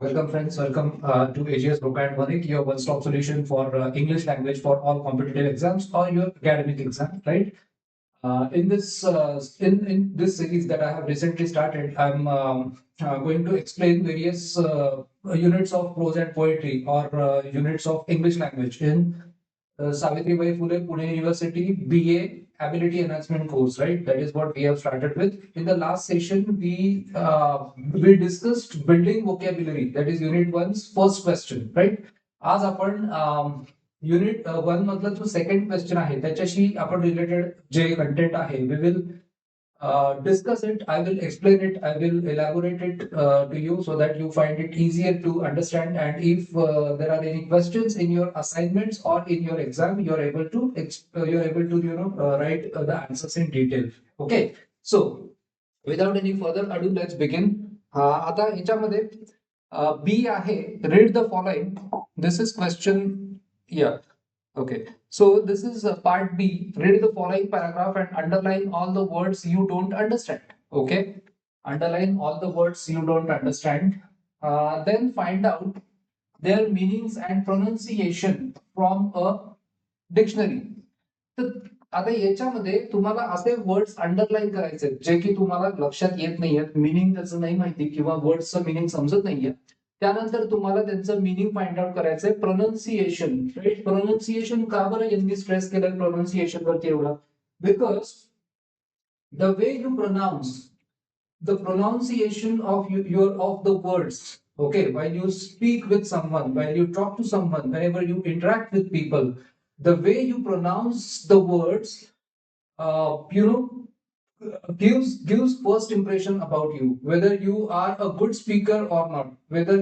Welcome, friends. Welcome to AGS Broka and Vanik, your one-stop solution for English language for all competitive exams or your academic exam, right? In this series that I have recently started, I'm going to explain various units of prose and poetry or units of English language in Savitribai Phule Pune University BA Ability Enhancement course, right? That is what we have started with. In the last session, we discussed building vocabulary. That is Unit 1's first question, right? आज आपण unit 1 मधला जो second question आहे त्याच्याशी आपण related जे content आहे we will discuss it. I will explain it. I will elaborate it to you so that you find it easier to understand. And if there are any questions in your assignments or in your exam, you are able to write the answers in detail. Okay. So without any further ado, let's begin. आता याच्यामध्ये B आहे read the following. This is question. Yeah. Okay. So this is part B. Read the following paragraph and underline all the words you don't understand. Okay. Underline all the words you don't understand. Then find out their meanings and pronunciation from a dictionary. तर आता याच्यामध्ये तुम्हाला असे words underline करायचे जे की तुम्हाला लक्षात येत नाहीयेत, मिनिंग त्याचं नाही माहिती किंवा वर्ड्सचं मिनिंग समजत नाहीये. त्यानंतर तुम्हाला त्यांचं मिनिंग फाइंड आउट करायचंय. Pronunciation, right? प्रोनाउन्सिएशन का बरं यांनी स्ट्रेस केलं प्रोनाउन्सिएशन वरती एवढा? Because the way you pronounce, the pronunciation of the words, okay, while you speak with someone, while you talk to someone, whenever you interact with people, the way you pronounce the words gives first impression about you, whether you are a good speaker or not, whether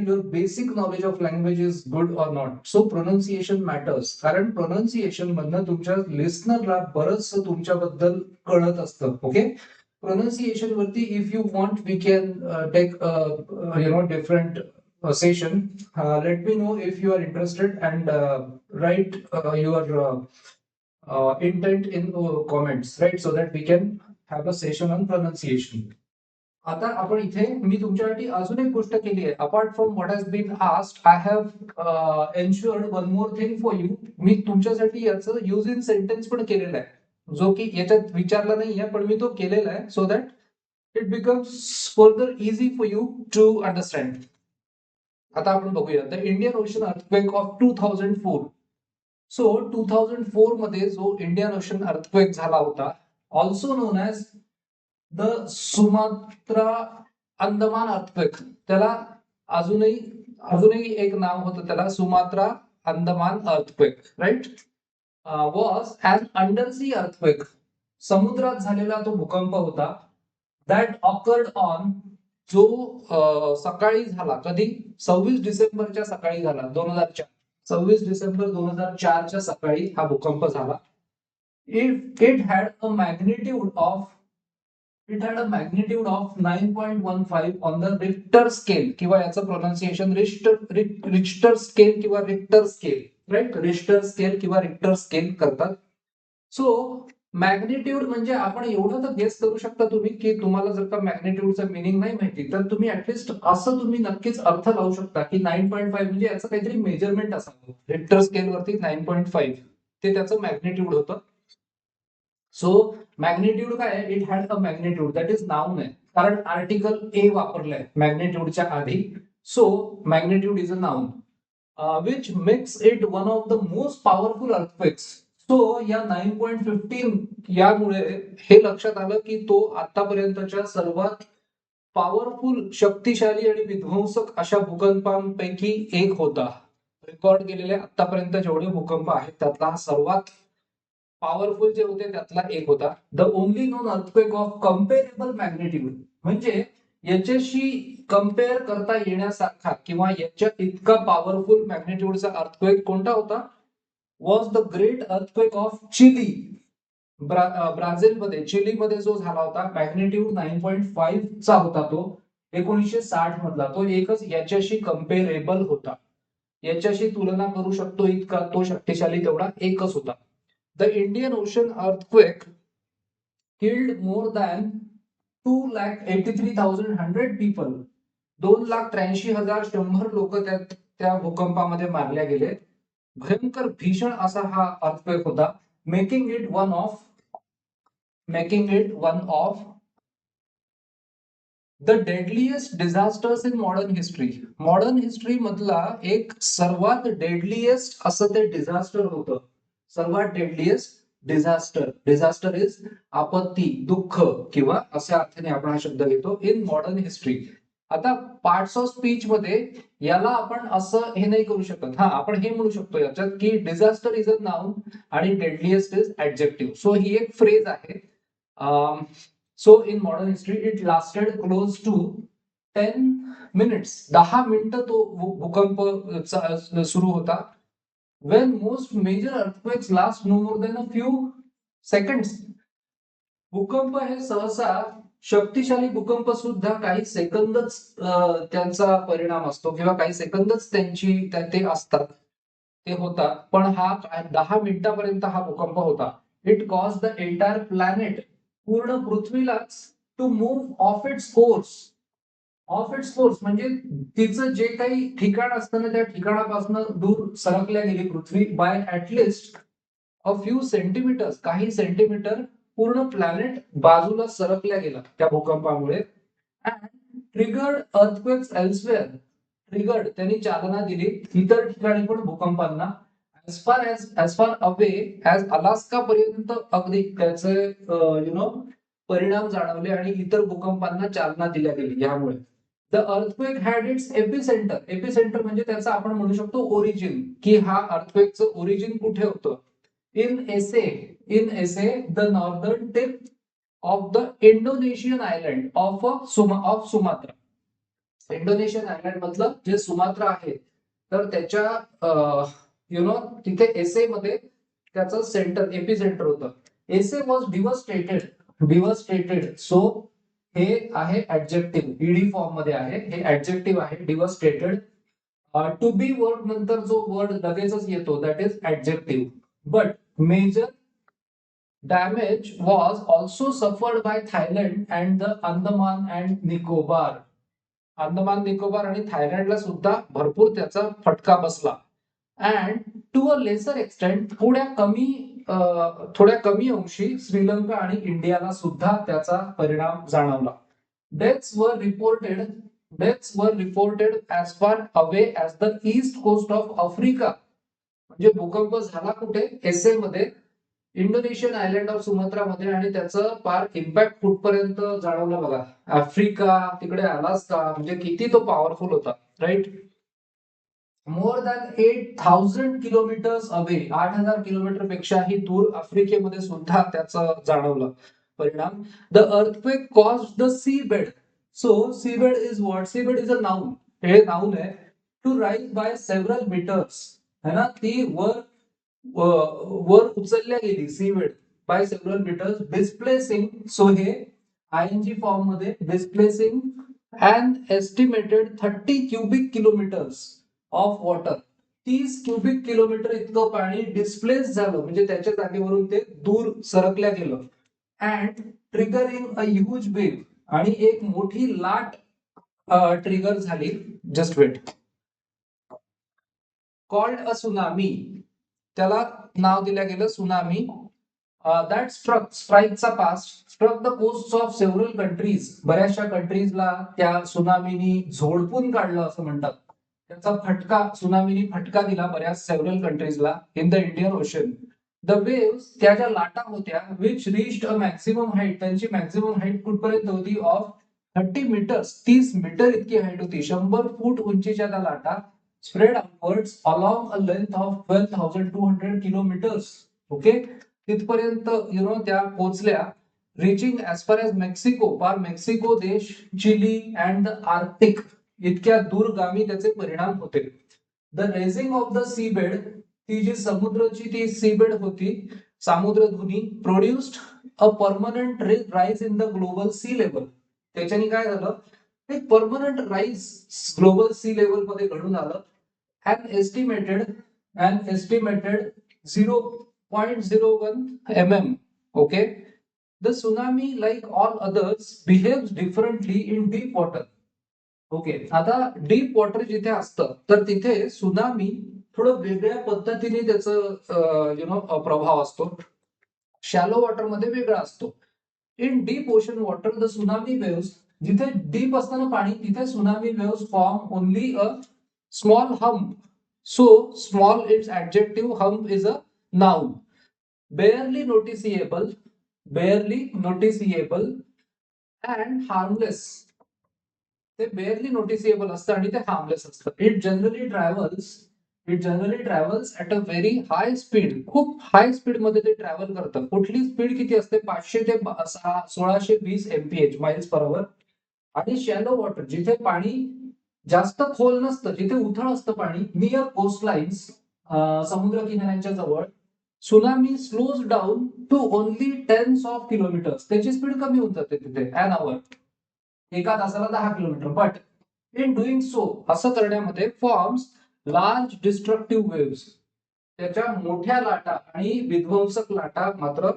your basic knowledge of language is good or not. So pronunciation matters, कारण pronunciation मधनं तुमच्या लिस्नरला बरंच तुमच्याबद्दल कळत असतं. Okay. Pronunciation वरती if you want we can take different session. Let me know if you are interested and write your intent in comments, right? So that we can have a session on pronunciation. आता आपण इथे मी तुमच्यासाठी अजून एक गोष्ट केली आहे. Apart from what has been asked, I have ensured one more thing for you. मी तुमच्यासाठी याचं यूज इन सेंटेन्स पण केलेला आहे, जो की याच्यात विचारला नाहीये पण मी तो केलेला आहे, so that it becomes further easy for you to understand. आता आपण बघूया the Indian Ocean earthquake of 2004. So 2004 मध्ये जो इंडियन ओशन अर्थक्वेक झाला होता, also known as the Sumatra Andaman earthquake, त्याला अजूनही एक नाव होतं, त्याला Sumatra Andaman earthquake, right? Was an undersea earthquake. समुद्रात झालेला तो भूकंप होता. दॅट ऑकर्ड ऑन, जो सकाळी झाला, कधी? 26 डिसेंबरच्या सकाळी झाला, 2004. 26 डिसेंबर 2004च्या सकाळी हा भूकंप झाला. It had a magnitude of 9.15 on the Richter scale, किंवा याचं प्रोनाउन्सिएशन रिक्टर स्केल किंवा Richter scale, right? Richter scale किंवा रिक्टर स्केल करतात. सो मॅग्निट्यूड म्हणजे आपण एवढं तर गेस करू शकता तुम्ही की तुम्हाला जर का मॅग्निट्यूडचं मिनिंग नाही माहिती तर तुम्ही ऍटलिस्ट असं तुम्ही नक्कीच अर्थ लावू शकता की 9.5 म्हणजे याचं काहीतरी मेजरमेंट असावं. रिक्टर स्केल वरती 9.5 ते त्याचं मॅग्निट्यूड होतं. सो मॅग्निट्यूड काय आहे? It had a magnitude, that is noun आहे, कारण आर्टिकल ए वापरलंय मॅग्निट्यूडच्या आधी. So magnitude is a noun which makes it one of the most powerful earthquakes. So या 9.15 यामुळे हे लक्षात आलं की तो आतापर्यंतच्या सर्वात पॉवरफुल, शक्तिशाली आणि विध्वंसक अशा भूकंपांपैकी एक होता. रेकॉर्ड केलेले आतापर्यंत जेवढे भूकंप आहेत त्यातला सर्वात पॉवरफुल जे होते त्यातला एक होता. The only non earthquake of comparable magnitude, म्हणजे याच्याशी कम्पेअर करता येण्यासारखा किंवा याच्या इतका पॉवरफुल मॅग्निट्यूडचा अर्थक्वेक कोणता होता? Was the great earthquake of Chile. ब्राझीलमध्ये, चिलीमध्ये जो झाला होता, मॅग्निट्यूड 9.5 चा होता तो, 1960 मधला. तो एकच याच्याशी कम्पेरेबल होता, याच्याशी तुलना करू शकतो इतका तो शक्तिशाली तेवढा एकच होता. The Indian Ocean earthquake killed more than 2,83,100 people. 2,83,100 लोक त्या भूकंपामध्ये मारल्या गेले. भयंकर भीषण असा हा अर्थक्वेक होता, making it one of the deadliest disasters in modern history. Modern history मधला एक सर्वात डेडलीएस्ट असं ते डिझास्टर होतं. सर्वात डेडलीएस्ट डिझास्टर इज आपत्ती, दुःख किंवा अशा अर्थाने आपण हा शब्द घेतो इन मॉडर्न हिस्ट्री. आता पार्ट्स ऑफ स्पीच मध्ये याला आपण असं हे नाही करू शकत. हा, आपण हे म्हणू शकतो याच्यात की डिझास्टर इज अ नाउन आणि डेडलीएस्ट इज ऍडजेक्टिव्ह. सो ही एक फ्रेज आहे. So in modern history, it lasted close to 10 minutes. 10 मिनिटं तो भूकंप सुरू होता. When most major earthquakes last no more than a few seconds. भूकंप हे सहसा शक्तिशाली भूकंप सुद्धा काही सेकंदच त्यांचा परिणाम असतो किंवा काही सेकंदच ते असतात, ते होतात. पण हा 10 मिनिटापर्यंत हा भूकंप होता. It cause the entire planet, पूर्ण पृथ्वीलाच, to move off its course म्हणजे तिचं जे काही ठिकाण असतं ना त्या ठिकाणापासून दूर सरकल्या गेली पृथ्वी by at least a few centimetres, काही सेंटीमीटर पूर्ण प्लॅनेट बाजूला सरकल्या गेला त्या भूकंपामुळे. ट्रिगर्ड अर्थक्वेक्स एल्सवेअर, ट्रिगर्ड त्यांनी चालना दिली इतर ठिकाणी पण भूकंपांना. as far away as Alaska पर्यंत अगदी त्याचे परिणाम जाणवले आणि इतर भूकंपांना चालना दिल्या गेली यामुळे. The earthquake had it's epicentre म्हणजे त्याचं आपण म्हणू शकतो ओरिजिन, की हा अर्थक्वेकचं ओरिजिन कुठे होतं. In essay the northern tip of the Indonesian island of Sumatra. Indonesian island मधलं जे सुमात्रा आहे तर त्याच्या तिथे एसे मध्ये त्याचं सेंटर, एपिसेंटर होतं. एसे वॉज डिवस्टेटेड. सो हे आहे ऍडजेक्टिव्ह, ईडी फॉर्म मध्ये आहे, हे ऍडजेक्टिव्ह आहे डिवस्टेटेड. टू बी वर्ड नंतर जो वर्ड लगेचच येतो that is adjective. But major damage was also suffered by Thailand and the Andaman and Nicobar. Andaman Nicobar आणि थायलंडला सुद्धा भरपूर त्याचा फटका बसला. And to a lesser extent, थोड्या कमी अंशी श्रीलंका आणि इंडियाला सुद्धा त्याचा परिणाम जाणवला. Deaths were reported as far away as the east coast of Africa. म्हणजे भूकंप झाला कुठे, एसए मध्ये, इंडोनेशियन आयलँड ऑफ सुमात्रा मध्ये, आणि त्याचं पार इम्पॅक्ट कुठपर्यंत जाणवलं बघा, आफ्रिका, तिकडे अलास्का, म्हणजे किती तो पॉवरफुल होता, right. More than 8,000 kilometres away, 8,000 kilometre पेक्षाही दूर आफ्रिकेमध्ये सुद्धा त्याचं जाणवलं परिणाम. The earthquake cause the sea bed. So sea bed is what, sea bed is a noun, हे नाउन आहे. To rise by several metres, है ना, ती वर उचलल्या गेली sea bed by several metres. Displacing, so हे आयएनजी फॉर्म मध्ये, displacing and estimated 30 cubic kilometres of water. 30 cubic kilometre इतकं पाणी डिस्प्लेस झालं, म्हणजे त्याच्या जागेवरून ते दूर सरकल्या गेलं. And triggering a huge wave, आणि एक मोठी लाट ट्रिगर झाली. Just wait. Called a tsunami, त्याला नाव दिलं गेलं tsunami. That struck the coast of several countries. बऱ्याचशा कंट्रीजला त्या सुनामीनी झोडपून काढलं असं म्हणतात. त्याचा फटका, सुनामीनी फटका दिला बऱ्याच सेव्हरल कंट्रीजला in the Indian ocean. The waves, त्या ज्या लाटा होत्या, which reached a maximum height, त्यांची मॅक्सिमम हाईट कुठपर्यंत होती, ऑफ 30 मीटर्स, 30 मीटर इतकी हाईट होती, 100 फूट उंचीच्या त्या लाटा. Spread upwards along a length of 12,200 kilometres. Okay, तिथपर्यंत त्या पोहोचल्या. Reaching as far as Mexico, पार मेक्सिको देश, चिली अँड द आर्क्टिक, इतक्या दूरगामी त्याचे परिणाम होते. The raising of the sea bed, ती जी समुद्राची ती सी बेड होती, सामुद्रधुनी, produced a permanent rise in the global sea level. त्याच्याने काय झालं, एक permanent rise global sea level मध्ये घडून आलं. And estimated 0.01 mm. Okay, the tsunami, like all others, behaves differently in deep water. Okay, आता डीप वॉटर जिथे असतं तर तिथे सुनामी थोडं वेगळ्या पद्धतीने त्याचं प्रभाव असतो. शॅलो वॉटर मध्ये वेगळा असतो. In deep ocean water the tsunami waves, जिथे डीप असताना पाणी तिथे tsunami waves form only a small hump. So small it's adjective, hump is a noun. barely noticeable, barely noticeable and harmless. ते barely noticeable असतं आणि ते harmless असतं. It generally travels at a very high speed. खूप high speed मध्ये ते travel करतं. कुठली स्पीड किती असते? 500 ते 1620 mph, माइल्स पर आवर. आणि शॅलो वॉटर जिथे पाणी जास्त खोल नसतं, जिथे उथळ असतं पाणी, नियर कोस्टलाइन्स, समुद्र किनाऱ्यांच्या जवळ, tsunami slows down to only tens of kilometres. त्याची स्पीड कमी होऊन जाते तिथे ॲन आवर, एका तासाला 10 kilometre. But in doing so, असं करण्यामध्ये, फॉर्म्स लार्ज डिस्ट्रक्टिव्ह वेव्स, त्याच्या मोठ्या लाटा आणि विध्वंसक लाटा मात्र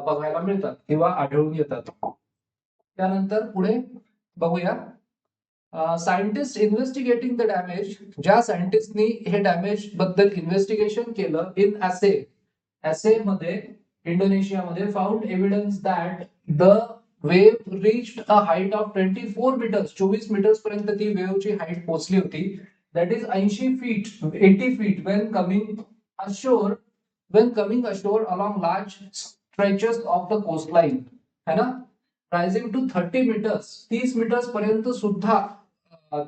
बघायला मिळतात किंवा आढळून येतात. त्यानंतर पुढे बघूया. सायंटिस्ट इन्व्हेस्टिगेटिंग द डॅमेज, ज्या सायंटिस्टनी हे डॅमेज बद्दल इन्व्हेस्टिगेशन केलं इन ऍसे मध्ये इंडोनेशियामध्ये, found evidence that the wave reached a height of 24 metres, 24 metres पर्यंत ती वेव्हची हाईट पोहोचली होती. That is 80 feet when coming ashore along large stretches of the coastline, है ना. रायझिंग टू 30 मीटर्स, 30 मीटर्स पर्यंत सुद्धा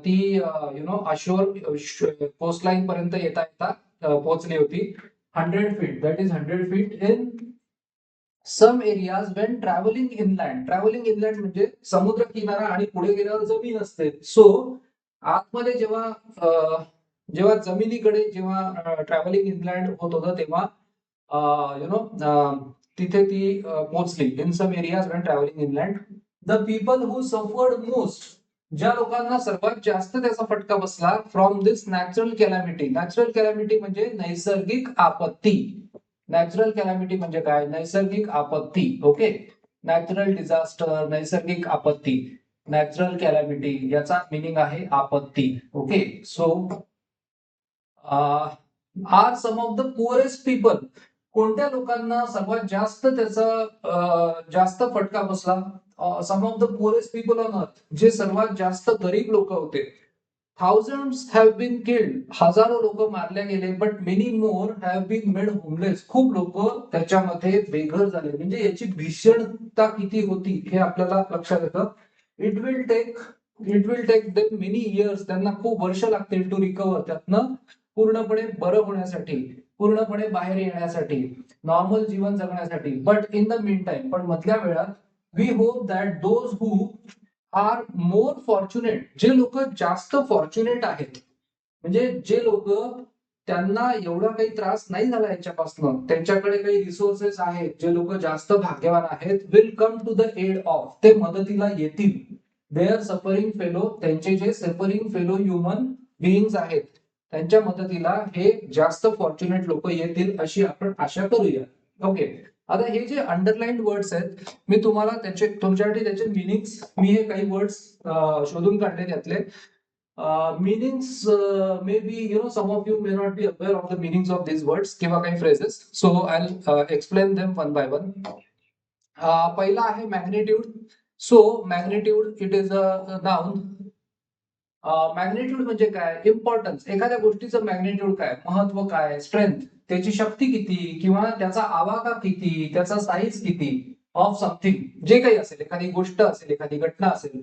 ती अशोर कोस्टलाईन पर्यंत येता येता पोहोचली होती. 100 feet, that is 100 feet in some areas when travelling inland. Travelling inland म्हणजे समुद्र किनारा आणि पुढे गेल्यावर जमीन असते. सो आतमध्ये जेव्हा जमिनीकडे जेव्हा ट्रॅव्हलिंग इनलँड होत होतं तेव्हा तिथे ती पोहोचली. In some areas when travelling inland. The people who suffered most, ज्या लोकांना सर्वात जास्त त्याचा फटका बसला from this natural calamity. Natural calamity म्हणजे नैसर्गिक आपत्ती. नॅचरल कॅलॅमिटी म्हणजे काय? नैसर्गिक आपत्ती. ओके, नॅचरल डिझास्टर, नैसर्गिक आपत्ती. नॅचरल कॅलॅमिटी याचा मिनिंग आहे आपत्ती. Okay, so are some of the poorest people, कोणत्या लोकांना सर्वात जास्त त्याचा जास्त फटका बसला? Some of the poorest people on earth, जे सर्वात जास्त गरीब लोक होते. थाउजंड्स हॅव बीन किल्ड, हजारो लोक मारले गेले. But many more have been made homeless, खूप लोक त्याच्यामध्ये बेघर झाले. म्हणजे याची भीषणता किती होती हे आपल्याला लक्षात येतं. It will take them many years, त्यांना खूप वर्ष लागतील टू रिकवर, त्यातनं पूर्णपणे बरं होण्यासाठी, पूर्णपणे बाहेर येण्यासाठी, नॉर्मल जीवन जगण्यासाठी. But in the meantime, पण मधल्या वेळात, we hope that those who are more fortunate, जे लोक जास्त फॉर्च्युनेट आहेत, म्हणजे जे लोक त्यांना एवढा काही त्रास नाही झाला याच्यापासून, त्यांच्याकडे काही रिसोर्सेस आहेत, जे लोक जास्त भाग्यवान आहेत, will come to the aid of, ते मदतीला येतील. देअर सफरिंग फेलो, त्यांचे जे सफरिंग फेलो ह्युमन बिईंग्स आहेत त्यांच्या मदतीला हे जास्त फॉर्च्युनेट लोक येतील, अशी आपण आशा करूया. ओके, आता हे जे अंडरलाईन वर्ड्स आहेत, मी तुम्हाला तुमच्यासाठी त्याचे मिनिंग्स, मी हे काही वर्ड्स शोधून काढले त्यातले. meanings may be, some of you may not be aware of the meanings of these words किंवा काही phrases. So I'll explain them one by one. पहिला आहे magnitude. So magnitude, it is a noun. Magnitude म्हणजे काय? Importance, एखाद्या गोष्टीचं magnitude काय, महत्व काय, स्ट्रेंथ, त्याची शक्ती किती, किंवा त्याचा आवाका किती, त्याचा साईज किती ऑफ समथिंग, जे काही असेल, एखादी गोष्ट असेल, एखादी घटना असेल.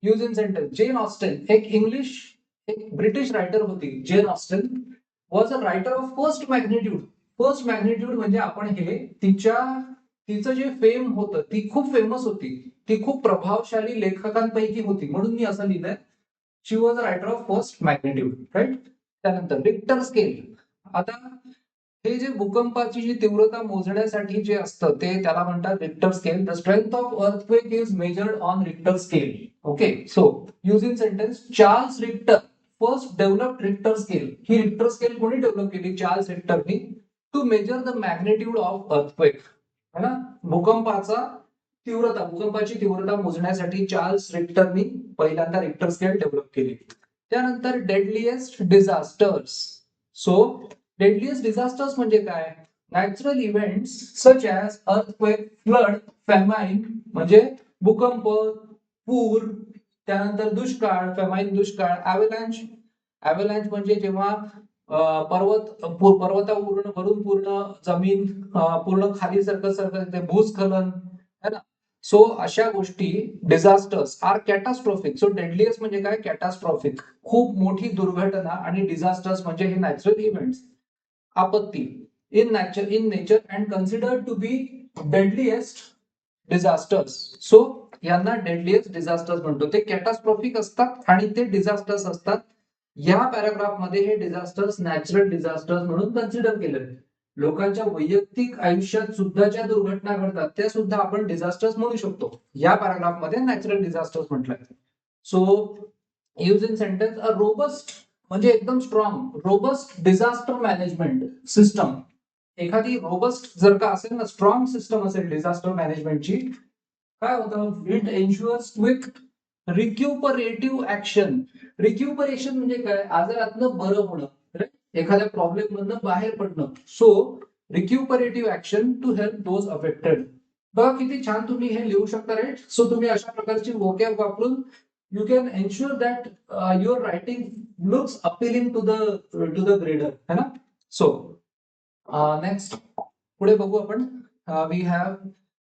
Use in sentence. Jane Austen, एक ब्रिटिश रायटर होती, Jane Austen, was a writer of first magnitude. First magnitude म्हणजे आपण हे तिचं जे फेम होतं, ती खूप फेमस होती, ती खूप प्रभावशाली लेखकांपैकी होती, म्हणून मी असं लिहिलंय. She was a writer of first magnitude, right. त्यानंतर रिक्टर स्केल. आता हे जे भूकंपाची जी तीव्रता मोजण्यासाठी जे असतं ते त्याला म्हणतात Richter scale. The strength of earthquake is measured on Richter scale. Okay, so use in sentence. Charles Richter first developed Richter scale. ही रिक्टर स्केल कोणी डेव्हलप केली? चार्ल्स रिक्टरनी. To measure the magnitude of earthquake, है ना, भूकंपाचा तीव्रता, भूकंपाची तीव्रता मोजण्यासाठी चार्ल्स रिक्टरनी पहिल्यांदा रिक्टर स्केल डेव्हलप केली. त्यानंतर deadliest disasters. So deadliest disasters म्हणजे काय? Natural events such as earthquake, flood, famine म्हणजे भूकंप, पूर, त्यानंतर दुष्काळ, फॅमाईन दुष्काळ, ॲव्हलांच म्हणजे जेव्हा पर्वतावरून वरून पूर्ण जमीन पूर्ण खाली सरकत भूस्खलन है ना. सो अशा गोष्टी डिझास्टर्स आर कॅटास्ट्रॉफिक. सो डेडलिएस्ट म्हणजे काय? कॅटास्ट्रॉफिक, खूप मोठी दुर्घटना, आणि डिझास्टर्स म्हणजे हे नॅचरल इव्हेंट्स, आपत्ती in nature and considered to be deadliest disasters. So यांना डेडलिएस्ट डिझास्टर्स म्हणतो. ते कॅटास्ट्रॉफिक असतात आणि ते डिझास्टर्स असतात. या पॅराग्राफ मध्ये हे डिझास्टर्स नॅचरल डिझास्टर्स म्हणून कन्सिडर केले. लोकांच्या वैयक्तिक आयुष्यात सुद्धा ज्या दुर्घटना घडतात त्या सुद्धा आपण डिझास्टर्स म्हणू शकतो. या पॅराग्राफ मध्ये नॅचरल डिझास्टर्स म्हटलंय. So use in sentence a robust म्हणजे एकदम strong, robust disaster management system. एखादी रोबस्ट जर का असेल ना, स्ट्रॉंग सिस्टम असेल डिझास्टर मॅनेजमेंटची, काय होतं? It ensures quick recuperative action. Recuperation म्हणजे काय? आजारातनं बरं होणं, एखाद्या प्रॉब्लेम मधनं बाहेर पडणं. So recuperative action to help those affected. बघा किती छान तुम्ही हे लिहू शकता, राईट. सो तुम्ही अशा प्रकारची वोकॅब वापरून you can ensure that your writing looks appealing to the grader, है ना. सो नेक्स्ट पुढे बघू आपण. We have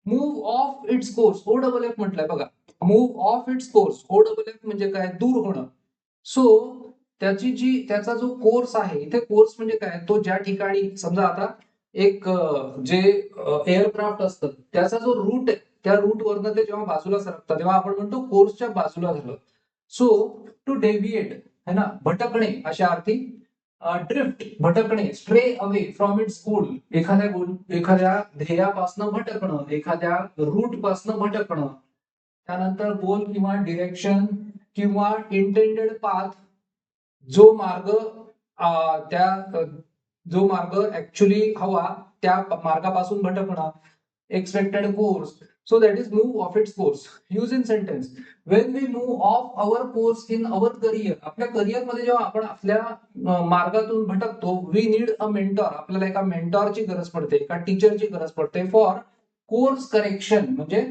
move off its course. OFF म्हटलंय बघा. Move off its course. OFF म्हणजे काय? दूर होणं. सो त्याचा जो कोर्स आहे, इथे कोर्स म्हणजे काय? तो ज्या ठिकाणी समजा आता एक जे एअरक्राफ्ट असतं त्याचा जो रूट आहे, त्या रूट वरनं ते जेव्हा बाजूला सरकतं तेव्हा आपण म्हणतो कोर्सच्या बाजूला झालं. सो टू डेव्हिएट है ना, भटकणे अशा अर्थी. ड्रिफ्ट भटकणे, stray away from its goal, एखाद्या ध्येयापासून भटकणं, एखाद्या रूट पासून भटकणं. त्यानंतर गोल किंवा डिरेक्शन किंवा इंटेंडेड पाथ, जो मार्ग जो मार्ग ऍक्च्युली हवा त्या मार्गापासून भटकणं. Expected course. So that is move off its course. Use in sentence. When we move off our course in our career. आपल्या करिअर मध्ये जेव्हा आपण आपल्या मार्गातून भटकतो, वी नीड अ मेंटॉर. आपल्याला एका मेंटॉरची गरज पडते, एका टीचरची गरज पडते फॉर कोर्स करेक्शन म्हणजे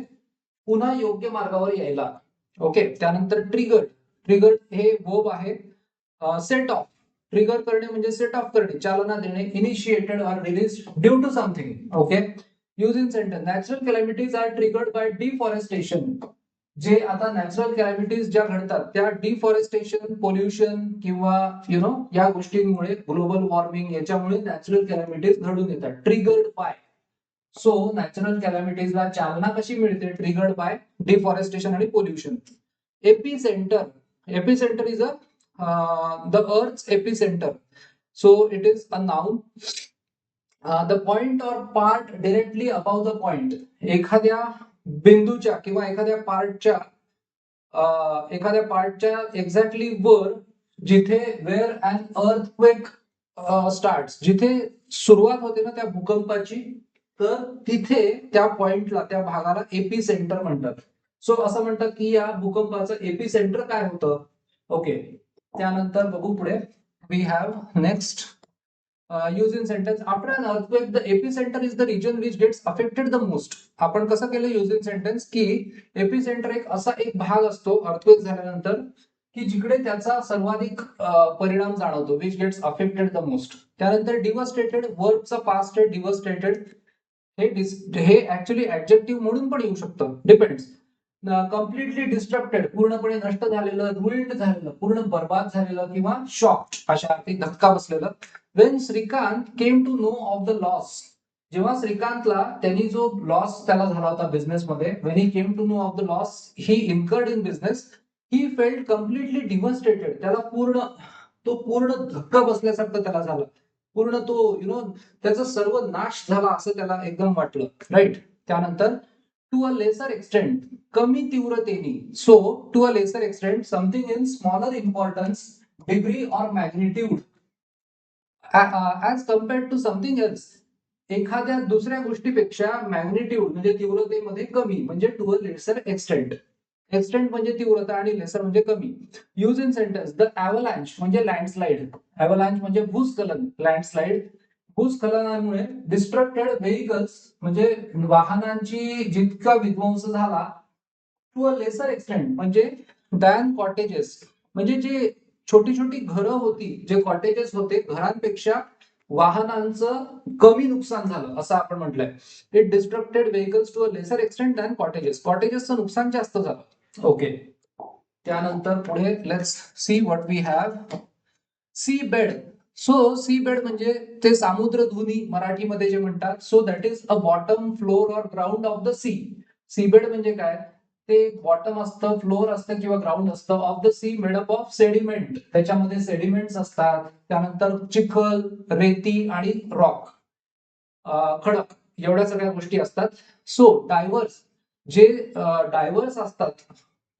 पुन्हा योग्य मार्गावर यायला. ओके. त्यानंतर ट्रिगर. ट्रिगर हे वर्ब आहे. Set off. ट्रिगर करणे म्हणजे सेट ऑफ करणे, चालना देणे. Initiated or release due to something. Okay. Use in sentence. Natural calamities are triggered by deforestation. जे आता नॅचरल कॅलॅमिटीज ज्या घडतात त्या डिफॉरेस्टेशन, पोल्युशन किंवा या गोष्टींमुळे, ग्लोबल वॉर्मिंग याच्यामुळे नॅचरल कॅलॅमिटीज घडून येतात. Triggered by. सो नॅचरल कॅलॅमिटीजला चालना कशी मिळते? ट्रिगर्ड बाय डिफॉरेस्टेशन आणि pollution. Epicenter. Epicenter is the earth's epicenter. So it is a noun. The point or part directly above the point. एखाद्या बिंदूच्या किंवा एखाद्या पार्टच्या एक्झॅक्टली वर, जिथे वेअर अन अर्थक्वेक स्टार्ट्स, जिथे सुरुवात होते ना त्या भूकंपाची, तर तिथे त्या पॉइंटला, त्या भागाला एपी सेंटर म्हणतात. सो असं म्हणतात की या भूकंपाचं एपी सेंटर काय होतं. ओके. त्यानंतर बघू पुढे. We have next use in sentence. After an earthquake the epicentre is the region which gets affected the most. आपण कसं केलं यूज इन सेंटेन्स की एपिसेंटर एक असा एक भाग असतो अर्थक्वेक झाल्यानंतर की जिकडे त्याचा सर्वाधिक परिणाम जाणवतो, which gets affected the most. त्यानंतर डिव्हस्टेटेड. वर्बचा पास्ट आहे डिव्हस्टेटेड. हे ऍक्च्युली ऍडजेक्टिव्ह म्हणून पण येऊ शकतं, डिपेंड्स. कम्प्लिटली डिस्ट्रक्टेड, पूर्णपणे नष्ट झालेलं, रुइंड झालेलं, पूर्ण बर्बाद झालेलं किंवा शॉक्ड अशा अर्थी धक्का बसलेलं. When Shrikant came to know of the loss. जेव्हा श्रीकांतला त्यांनी जो लॉस त्याला झाला होता बिझनेसमध्ये, when he came to know of the loss he incurred in business, he felt completely devastated. त्याला पूर्ण धक्का बसल्यासारखं त्याला झालं. पूर्ण तो त्याचा सर्व नाश झाला असं त्याला एकदम वाटलं, राईट. त्यानंतर टू अ लेसर एक्सटेंट, कमी तीव्रतेने. So to a lesser extent, something in smaller importance, degree और magnitude as compared to something else. एखाद्या दुसऱ्या गोष्टीपेक्षा मॅग्निट्यूड म्हणजे तीव्रतेमध्ये कमी म्हणजे to a lesser extent. Extent म्हणजे तीव्रता आणि लेसर म्हणजे कमी. Use in sentence the avalanche म्हणजे लँडस्लाइड. ॲव्हलांच म्हणजे भूस्खलन. लँडस्लाइड भूस्खलनामुळे डिस्ट्रक्टेड व्हेइकल्स म्हणजे वाहनांची जितका विध्वंस झाला टू अ लेसर एक्सटेंट म्हणजे दॅन कॉटेजेस म्हणजे जे छोटी छोटी घरं होती, जे कॉटेजेस होते घरांपेक्षा वाहनांचं कमी नुकसान झालं असं आपण म्हटलंय. It destructed vehicles to a lesser extent than cottages. कॉटेजेसचं नुकसान जास्त झालं. ओके. त्यानंतर पुढे let's see what we have. Sea bed. So sea bed म्हणजे ते सामुद्रधुनी मराठीमध्ये जे म्हणतात. So that is a bottom floor or ground of the sea. Sea bed म्हणजे काय, ते बॉटम असतं, फ्लोर असतं किंवा ग्राउंड असतं of the C made up of sediment. त्याच्यामध्ये सेडिमेंट्स असतात, त्यानंतर चिखल, रेती आणि रॉक, खडक, एवढ्या सगळ्या गोष्टी असतात. सो डायव्हर्स जे डायव्हर्स असतात,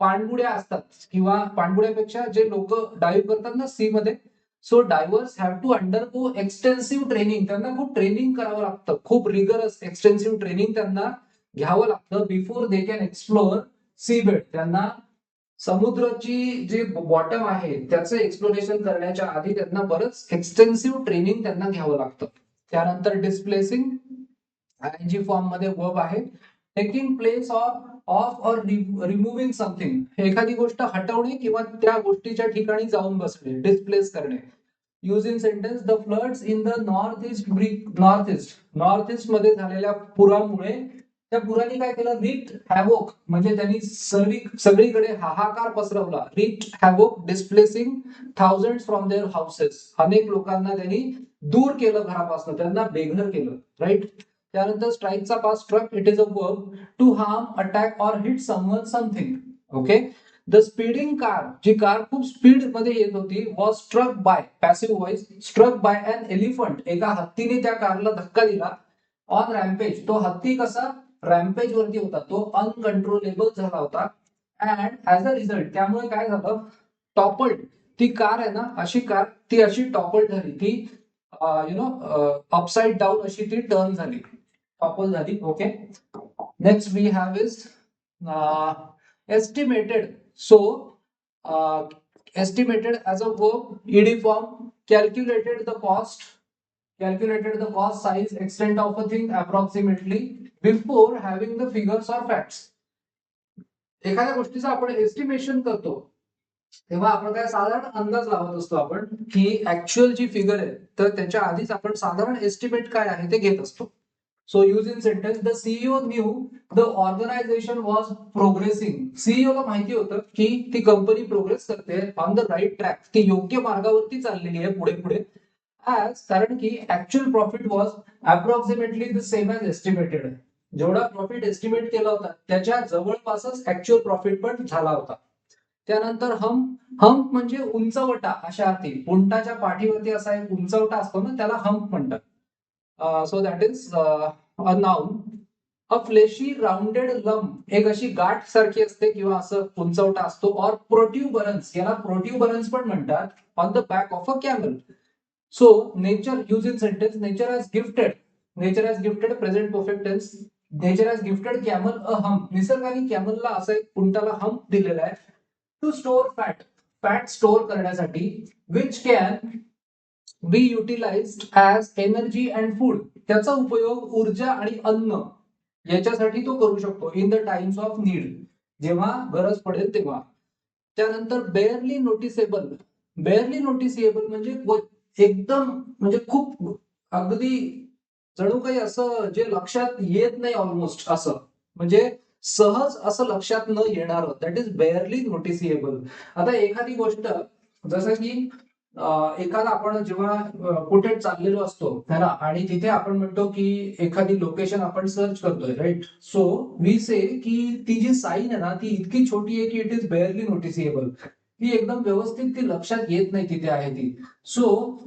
पाणबुड्या असतात किंवा पाणबुड्यापेक्षा जे लोक डाईव्ह करतात ना सी मध्ये. So divers have to undergo extensive training. त्यांना खूप ट्रेनिंग करावं लागतं, खूप रिगरस एक्सटेन्सिव्ह ट्रेनिंग त्यांना घ्यावं लागतं before they can explore sea bed. त्यांना समुद्राची जी बॉटम आहे त्याचं एक्सप्लोरेशन करण्याच्या आधी त्यांना बरंच एक्सटेन्सिव्ह ट्रेनिंग त्यांना घ्यावं लागतं. त्यानंतर डिस्प्लेसिंग आयएनजी फॉर्म मध्ये वर्ब आहे. Taking place of or removing something. एखादी गोष्ट हटवणे किंवा त्या गोष्टीच्या ठिकाणी जाऊन बसणे, डिस्प्लेस करणे. Use in sentence the floods in the north east मध्ये झालेल्या पुरामुळे त्या पुराने काय केलं, रिट हॅवोक म्हणजे त्यांनी सगळीकडे हाहाकार पसरवला. Wreaked havoc displacing thousands from their houses. अनेक लोकांना त्यांनी दूर केलं घरापासून, त्यांना बेघर केलं. राईट. त्यानंतर स्ट्राईकचा past struck. It is a verb to harm, attack or hit someone something. Okay. The speeding car, जी कार खूप स्पीड मध्ये येत होती, was struck by, passive voice, struck by an elephant. एका हत्तीने त्या कारला धक्का दिला. ऑन रॅम्पेज, तो हत्ती कसा रॅम्पेज वरती होता, तो अनकंट्रोलेबल झाला होता. अँड ऍज अ रिझल्ट त्यामुळे काय झालं, टॉपल्ड. ती कार आहे ना, अशी कार ती अशी टॉपल्ड झाली, ती अपसाइड डाऊन अशी ती टर्न झाली, टॉपल झाली. Okay. Next we have is estimated. So estimated as a verb, ed form. Calculated the cost, size, extent of a thing approximately before having the figures or facts. एखाद्या गोष्टीचा आपण estimation करतो तेव्हा आपण काय साधारण अंदाज लावत असतो आपण की ऍक्च्युअल जी फिगर आहे तर त्याच्या आधीच आपण साधारण एस्टिमेट काय आहे ते घेत असतो. So use in sentence the CEO knew the organisation was progressing. CEO ला माहिती होतं की ती कंपनी प्रोग्रेस करते, ऑन द राईट ट्रॅक, ती योग्य मार्गावरती चाललेली आहे पुढे पुढे. ऍज कारण की actual profit was approximately the same as estimated. जेवढा प्रॉफिट एस्टिमेट केला होता त्याच्या जवळपासच ऍक्च्युअल प्रॉफिट पण झाला होता. त्यानंतर हम्प म्हणजे उंचवटा अशा अर्थी. उंटाच्या पाठीवरती असा एक उंचवटा असतो ना, त्याला हम्प म्हणतात. So that is a noun. A fleshy rounded lump, एक अशी गाठ सारखी असते किंवा असं उंचवटा असतो. ऑर प्रोट्युबरन्स, याला प्रोट्युबरन्स पण म्हणतात, on the back of a camel. So nature, use in sentence nature has gifted. Nature has gifted present perfect tense. Nature has gifted camel a hump. निसर्गाने कॅमलला असं एक उंटाला हम्प दिलेला आहे. To store fat, fat store करण्यासाठी. Which can be utilised as energy and food. त्याचा उपयोग ऊर्जा आणि अन्न याच्यासाठी तो करू शकतो. In the times of need, जेव्हा गरज पडेल तेव्हा. त्यानंतर बेअरली नोटिसेबल. बेअरली नोटिसेबल म्हणजे एकदम म्हणजे खूप अगदी जणू काही असं जे लक्षात येत नाही ऑलमोस्ट असं, म्हणजे सहज असं लक्षात न येणार, दॅट इज बेअरली नोटिसेबल. आता एखादी गोष्ट जसं की एखादा आपण जेव्हा कुठे चाललेलो असतो है ना, आणि तिथे आपण म्हणतो की एखादी लोकेशन आपण सर्च करतोय, राईट. सो वी से की ती जी साईन आहे ना ती इतकी छोटी आहे की इट इज बेअरली नोटिसेबल. ती एकदम व्यवस्थित ती लक्षात येत नाही तिथे आहे ती. सो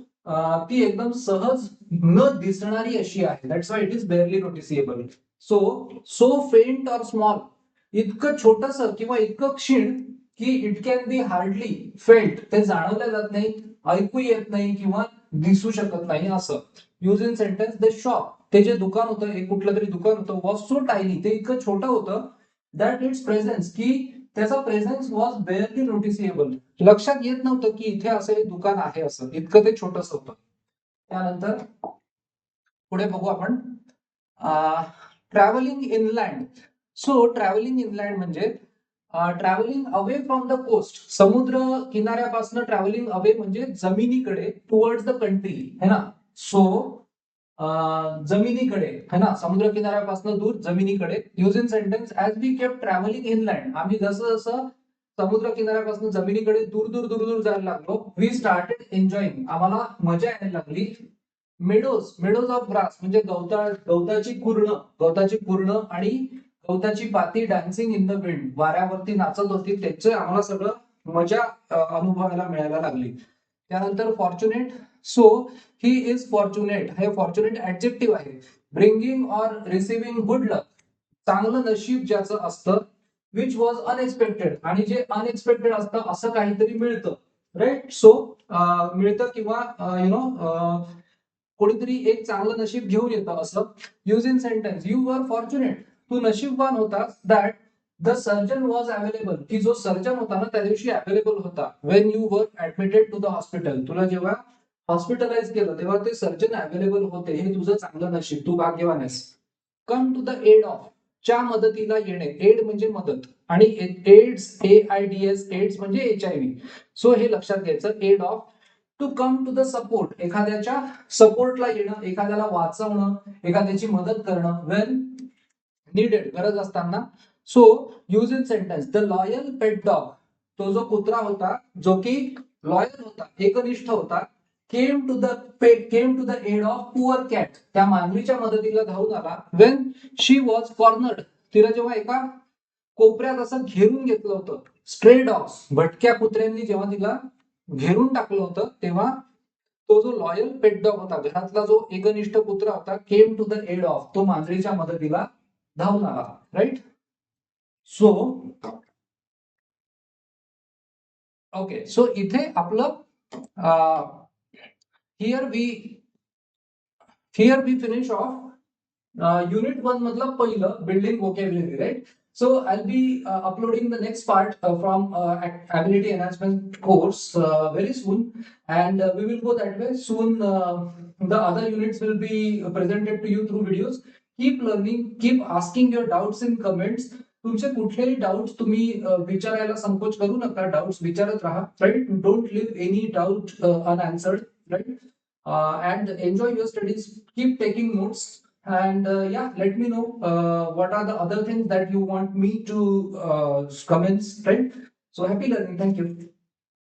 ती एकदम सहज न दिसणारी अशी आहे, that's why it is barely noticeable. So faint or small, इतकं छोटस किंवा इतकं क्षीण की it can be hardly felt, ते जाणवलं जात नाही, ऐकू येत नाही किंवा दिसू शकत नाही असं. Use in sentence the shop, ते जे दुकान होतं, एक कुठलं तरी दुकान होतं, वॉज सो टायनी, ते इतकं छोटं होतं, दॅट इट्स प्रेझेन्स, की त्याचा प्रेझेन्स वॉज बेअरली नोटिसेबल, लक्षात येत नव्हतं की इथे असं एक दुकान आहे, असं इतकं ते छोटस होतं. त्यानंतर पुढे बघू आपण travelling inland. So travelling inland म्हणजे travelling away from the coast, समुद्र किनाऱ्यापासून ट्रॅव्हलिंग अवे म्हणजे जमिनीकडे, टुवर्ड्स द कंट्री है ना. सो जमिनीकडे है ना, समुद्र किनाऱ्यापासून दूर जमिनीकडे. Use in sentence as we kept travelling inland, आम्ही जसं जसं समुद्र किनाऱ्यापासून जमिनीकडे दूर दूर दूर दूर जायला लागलो, वी स्टार्टेड एन्जॉईंग, आम्हाला मजा यायला लागली. मेडोज, मेडोज ऑफ ग्रास म्हणजे गवताची पूर्ण आणि गवताची पाती डान्सिंग इन द विंड, वाऱ्यावरती नाचत होती, त्याचे आम्हाला सगळं मजा अनुभवायला मिळायला लागली. त्यानंतर fortunate. So he is fortunate, हे फॉर्च्युनेट ऍडजेक्टिव्ह आहे. ब्रिंगिंग ऑर रिसिव्हिंग गुड लक, चांगलं नशीब ज्याचं असतं. विच वॉज अनएक्सपेक्टेड, आणि जे अनएक्सपेक्टेड असतं असं काहीतरी मिळतं, राईट. सो मिळतं किंवा कोणीतरी एक चांगलं नशीब घेऊन येतं असं. Use in sentence you were fortunate, तू नशीबवान होतास. That the surgeon was available, की जो सर्जन होता ना त्या दिवशी अवेलेबल होता. When you were admitted to the hospital, तुला जेव्हा हॉस्पिटलाइज केलं तेव्हा ते सर्जन अवेलेबल होते, हे तुझं चांगलं नशीब, तू भाग्यवान आहेस. Come to the aid of, च्या मदतीला येणे, एड म्हणजे मदत, आणि एड्स, AIDS, एड्स म्हणजे HIV. सो हे लक्षात घ्यायचं, aid of. To come to the support, एखाद्याच्या सपोर्टला येणं, एखाद्याला वाचवणं, एखाद्याची मदत करणं. वेन नीडेड, गरज असताना. So use in sentence the loyal pet dog, तो जो कुत्रा होता जो की लॉयल होता, एकनिष्ठ होता. Came to the aid of poor cat, त्या मानवीच्या मदतीला धावून आला. वेन शी वॉज कॉर्नर्ड, तिला जेव्हा एका कोपऱ्यात असं घेरून घेतलं होतं. स्ट्रे डॉग्स, भटक्या कुत्र्यांनी जेव्हा तिला घेरून टाकलं होतं, तेव्हा तो जो लॉयल पेट डॉग होता, घरातला जो एकनिष्ठ कुत्रा होता, came to the aid of, तो मांजरीच्या मदतीला धावून आला, राईट. सो ओके, सो इथे आपलं here we finish off unit 1 मधलं पहिलं building vocabulary, right? So I'll be uploading the next part from ability enhancement course very soon, and we will go that way soon. The other units will be presented to you through videos. Keep learning, keep asking your doubts in comments. तुमचे कुठलेही doubts तुम्ही विचारायला संकोच करू नका, doubts विचारत राहा, right. Don't leave any doubt unanswered, right. And enjoy your studies, keep taking notes, and yeah, let me know what are the other things that you want me to comments, right? So happy learning, thank you.